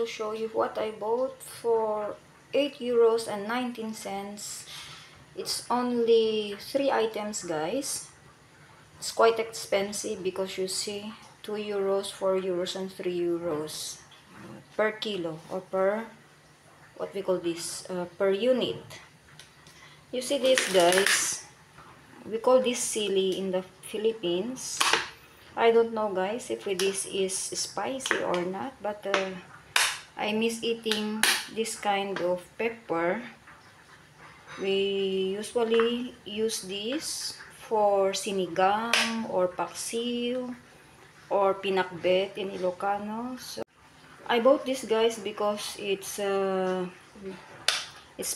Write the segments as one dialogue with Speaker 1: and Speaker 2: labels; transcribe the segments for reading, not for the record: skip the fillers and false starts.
Speaker 1: to show you what I bought for 8 euros and 19 cents. It's only 3 items, guys. It's quite expensive because you see 2 euros, 4 euros, and 3 euros per kilo, or per, what we call this, per unit. You see this, guys. We call this sili in the Philippines. I don't know, guys, if this is spicy or not, but I miss eating this kind of pepper. We usually use this for sinigang or paksiw or pinakbet in Ilocano. So I bought this, guys, because it's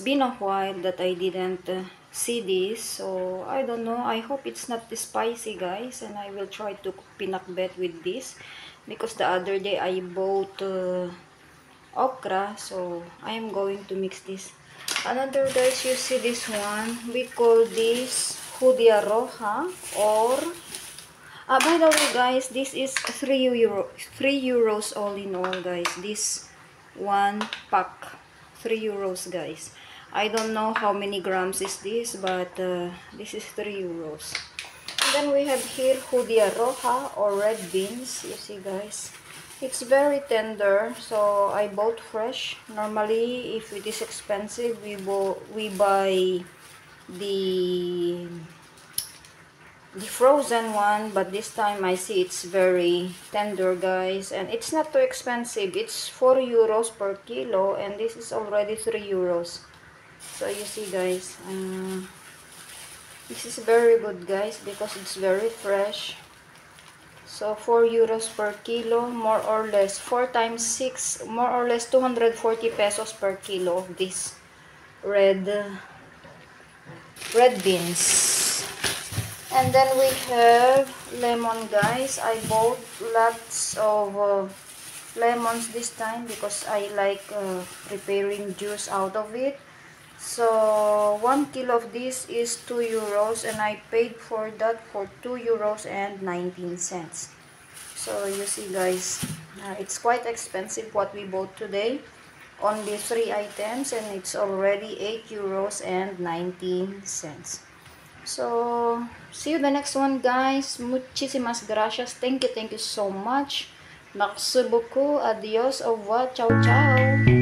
Speaker 1: been a while that I didn't see this, so I don't know. I hope it's not spicy, guys, and I will try to pinakbet with this because the other day I bought okra, so I am going to mix this. Another, guys, you see this one, we call this judía roja, or by the way, guys, this is 3 euros all in all, guys. This one pack, 3 euros, guys. I don't know how many grams is this, but this is 3 euros. And then we have here judía roja, or red beans. You see, guys, it's very tender, so I bought fresh. Normally, if it is expensive, we buy the frozen one, but this time I see it's very tender, guys, and it's not too expensive. It's 4 euros per kilo, and this is already 3 euros. So you see, guys, this is very good, guys, because it's very fresh. So 4 euros per kilo, more or less 4 times 6, more or less 240 pesos per kilo of this red beans. And then we have lemon, guys. I bought lots of lemons this time because I like preparing juice out of it. So 1 kilo of this is 2 euros, and I paid for that for 2 euros and 19 cents. So you see, guys, it's quite expensive what we bought today. Only 3 items, and it's already 8 euros and 19 cents. So, see you the next one, guys. Muchísimas gracias. Thank you so much. Merci beaucoup. Adios. Au revoir. Ciao, ciao.